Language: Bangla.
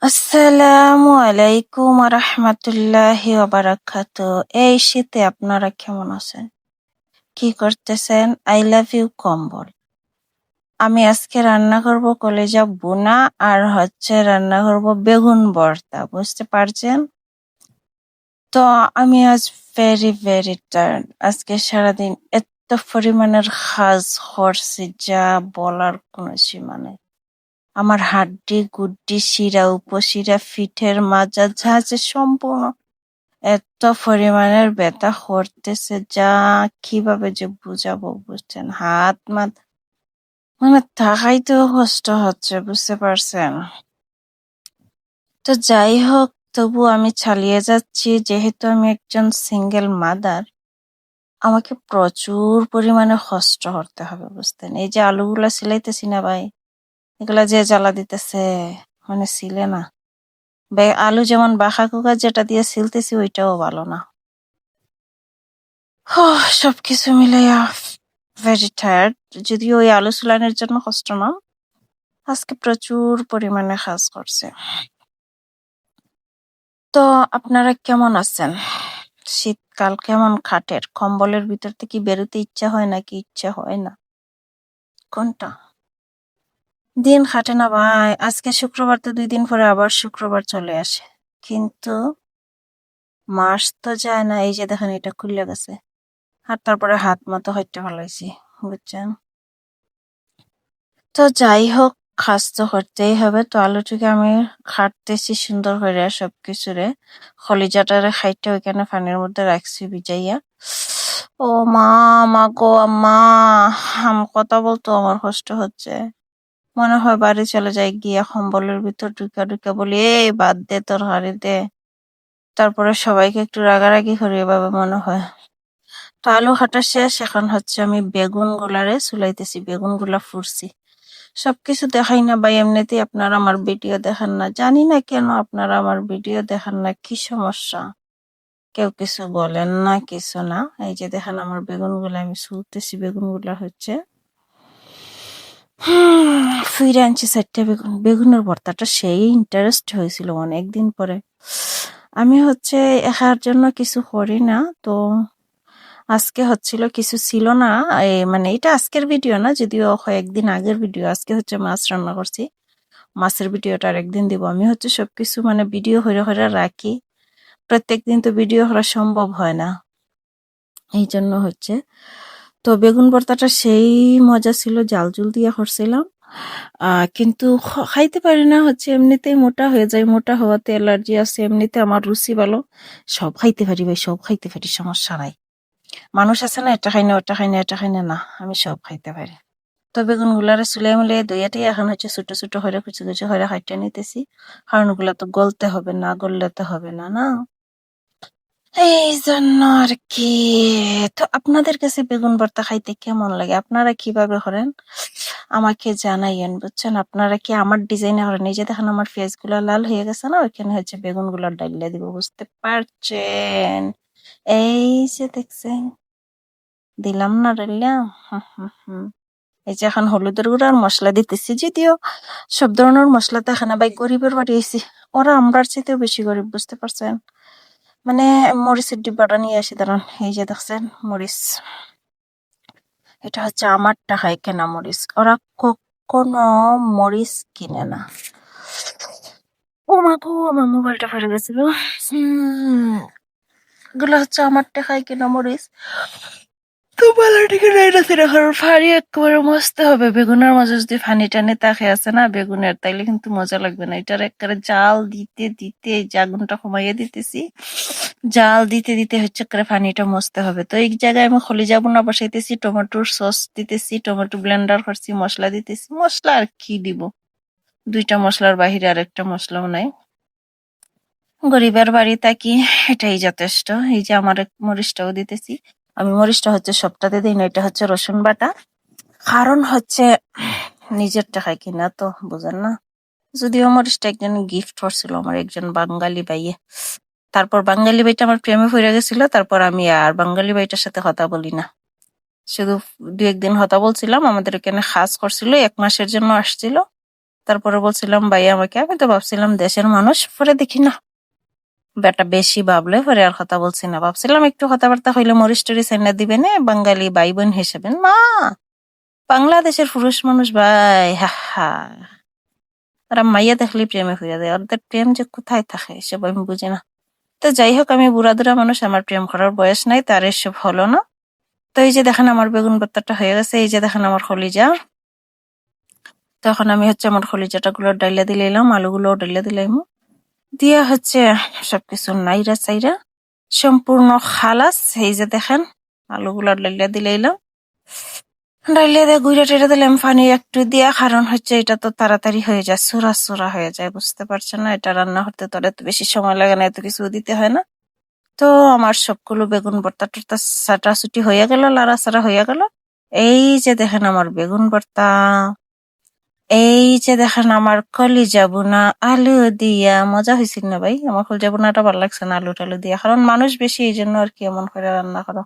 আসসালামু আলাইকুম রহমতুল্লাহি ওবারাকাতু। এই শীতে আপনারা কেমন আছেন? কি করতেছেন? আই লাভ ইউ কম্বল। আমি আজকে রান্না করব কলেজা বুনা আর রান্না করব বেগুন ভর্তা, বুঝতে পারছেন? তো আমি আজ ভেরি ভেরি টায়ার্ড। আজকে সারাদিন এত পরিমাণের কাজ করছি যা বলার কোনো সীমা নেই। আমার হাড্ডি গুড্ডি শিরা উপশিরা পিঠের মাজা যা আছে সম্পূর্ণ এত পরিমাণের ব্যথা করতেছে যা কিভাবে যে বুঝাবো বুঝছেন, হাত মাত মানে তাকাইতেও কষ্ট হচ্ছে, বুঝতে পারছেন? তো যাই হোক, তবু আমি চালিয়ে যাচ্ছি যেহেতু আমি একজন সিঙ্গেল মাদার। আমাকে প্রচুর পরিমাণে কষ্ট করতে হবে, বুঝতেন? এই যে আলুগুলা সিলাইতেছি না ভাই, এগুলা যে জ্বালা দিতেছে, মানে ছিলে না। আলু যেমন বাঁকা কুকার যেটা দিয়ে ছিলতেছি ওইটাও ভালো না। সবকিছু মিলাইয়া ভেরি টায়ার্ড। যদিও ওই আলু চুলানোর জন্য কষ্ট না, আজকে প্রচুর পরিমাণে কাজ করছে। তো আপনারা কেমন আছেন? শীতকাল কেমন কাটের? কম্বলের ভিতর থেকে বেরোতে ইচ্ছা হয় নাকি ইচ্ছা হয় না? কোনটা? দিন কাটে না ভাই। আজকে শুক্রবার, তো 2 দিন পরে আবার শুক্রবার চলে আসে, কিন্তু মাস তো যায় না। এই যে দেখেন, এটা খুলে গেছে আর তারপরে হাত মতো হইতে ফেলাইছি, বুঝছেন? তো যাই হোক, কাজ তো করতেই হবে। তো আলুটাকে আমি কাটতেছি সুন্দর করে সবকিছুরে, কলিজাটারে খাইতে ওইখানে পানির মধ্যে রাখছি ভিজাইয়া। ও মা, মা গো আম্মা, কথা বলতো আমার কষ্ট হচ্ছে। মনে হয় বাড়ি চলে যাই, গিয়া কম্বলের ভিতর ঢুকা ঢুকা বলি, এই বাদ দে, তোর হাড়ি দে। তারপরে সবাইকে একটু রাগারাগি করি, এভাবে মনে হয়। তো আলু কাটা শেষ, এখন আমি বেগুন গুলারে চুলাইতেছি। বেগুন গুলা ফুরছি। সবকিছু দেখাই না ভাই, এমনিতেই আপনারা আমার ভিডিও দেখেন না। জানি না কেন আপনারা আমার ভিডিও দেখেন না, কি সমস্যা? কেউ কিছু বলেন না, কিছু না। এই যে দেখেন আমার বেগুন গুলা আমি ছুলতেছি। বেগুন গুলা ফিরে আনছি 4টা বেগুন। বেগুনের ভর্তাটা সেই ইন্টারেস্ট হয়েছিল অনেকদিন পরে। আমি একার জন্য কিছু করি না, তো আজকে কিছু ছিল না। মানে এটা আজকের ভিডিও না, যদিও কয়েকদিন আগের ভিডিও। আজকে মাছ রান্না করছি, মাছের ভিডিওটা আরেকদিন দিব। আমি সবকিছু মানে ভিডিও হইরা হইরা রাখি, প্রত্যেকদিন তো ভিডিও করা সম্ভব হয় না, এই জন্য তো বেগুন ভর্তাটা সেই মজা ছিল, জাল জুল দিয়ে করছিলাম। কিন্তু খাইতে পারি না, এমনিতেই মোটা হয়ে যায়। মোটা হওয়াতে অ্যালার্জি আছে, এমনিতে আমার রুচি ভালো, সব খাইতে পারি ভাই, সব খাইতে পারি, সমস্যা নাই। মানুষ আছে না, এটা খাই না, ওটা খাই না, এটা খাই না, না, আমি সব খাইতে পারি। তো বেগুন গুলারে চুলে মুলে দুইয়াটাই এখন ছোট ছোট হয়ে কুচি কুচি হয়ে হাইটা নিতেছি, কারণ ওগুলা তো গলতে হবে, না গললে তো হবে না, না? এই জন্য আর কি। তো আপনাদের কাছে বেগুন ভর্তা খাইতে কেমন লাগে? আপনারা কিভাবে করেন আমাকে জানাইয়েন, বুঝছেন? আপনারা কি আমার ডিজাইনে করেন? এই যে দেখেন আমার ফেস গুলা লাল হয়ে গেছে না, ওইখানে বেগুন গুলা ডাইলে দিব, বুঝতে পারছেন? এই যে দেখছেন, দিলাম না ডাইলাম। এই যে এখন হলুদের গুঁড়া আর মশলা দিতেছি, যদিও সব ধরনের মশলা তো এখানে ভাই গরিবের বাড়ি আইছি, ওরা আমরার চাইতেও বেশি গরিব, বুঝতে পারছেন? মানে মরিচের ডিব্বাটা নিয়ে আসি, দাঁড়ান। এই যে দেখছেন মরিচ, এটা আমার টাকায় কেনা মরিচ, ওরা কখনো মরিচ কিনে না। ও মা গো, আমার মোবাইলটা ফেলে গেছিল। এগুলো আমার টাকায় কেনা মরিচ। তো বালাটিকে রাইনাছে রাখার ফাড়ি একেবারে মস্ত হবে। বেগুনের মাঝে যদি ফানি টানি তাকে আছে না বেগুনের, তাইলে কিন্তু মজা লাগবে না। এটার একেবারে জাল দিতে দিতে, যে আগুনটা কমাইয়ে দিতেছি, জাল দিতে দিতে করে ফানিটা মস্তে হবে। তো এই জায়গায় আমি কলিজা বোনা বসাইতেছি, টমেটোর সস দিতেছি, টমেটো ব্লেন্ডার করছি, মশলা দিতেছি। মশলা আর কি দিব, 2টা মশলার বাহিরে আর একটা মশলাও নাই। গরিবের বাড়ি থাকি, এটাই যথেষ্ট। এই যে আমার মরিচটাও দিতেছি। আমি মরিচটা সবটাতে দিই না, এটা রসুন বাটা। কারণ নিজের টাকায় কিনা, তো বুঝেন না? যদিও মরিচটা একজন গিফট করছিল আমার, একজন বাঙালি ভাইয়ে। তারপর বাঙালি ভাইটা আমার প্রেমে পড়ে গেছিল, তারপর আমি আর বাঙালি ভাইটার সাথে কথা বলি না। শুধু 2-1 দিন কথা বলছিলাম। আমাদের এখানে খাস করছিল, 1 মাসের জন্য আসছিল। তারপরে বলছিলাম ভাই আমাকে, আমি তো ভাবছিলাম দেশের মানুষ, পরে দেখি না বেটা বেশি ভাবলে পরে আর কথা বলছি না। ভাবছিলাম একটু কথাবার্তা হইলে মরিচ টরিচ এনে দিবে না বাঙালি ভাই বোন হিসেবে, না বাংলাদেশের পুরুষ মানুষ ভাই, হা হা, ওরা মাইয়া দেখলে প্রেমে হইয়া যায়, ওদের প্রেম যে কোথায় থাকে এসব আমি বুঝি না। তো যাই হোক, আমি বুড়াদুরা মানুষ, আমার প্রেম করার বয়স নাই, তার এসব হলো না। তো এই যে দেখেন আমার বেগুন ভর্তাটা হয়ে গেছে, এই যে দেখেন আমার কলিজা। তখন আমি হচ্ছে আমার কলিজাটা গুলো ডাইলা দিলাম, আলুগুলো ডাইলা দিলাম, দিয়া হচ্ছে সবকিছু নাইরা চাইরা সম্পূর্ণ খালাস। এই যে দেখেন আলুগুলো ডাইলা দিলাম, ডাইলে দিয়ে গুঁড়া টেড়ে দিলাম পানি একটু দিয়া, কারণ হচ্ছে এটা তো তাড়াতাড়ি হয়ে যায়, সুরা সুরা হয়ে যায়, বুঝতে পারছেন না? এটা রান্না করতে তো আর এত বেশি সময় লাগে না, এত কিছু দিতে হয় না। তো আমার সবগুলো বেগুন ভর্তা টর্তা ছাটাছুটি হয়ে গেল, লাড়াচাড়া হয়ে গেল। এই যে দেখেন আমার বেগুন ভর্তা, এই যে দেখেন আমার কলিজা বোনা আলু দিয়া, মজা হয়েছিল না ভাই? আমার কলিজা বোনাটা ভালো লাগছে না আলু টালু দিয়া, কারণ মানুষ বেশি এই জন্য আর কি এমন করে রান্না করা।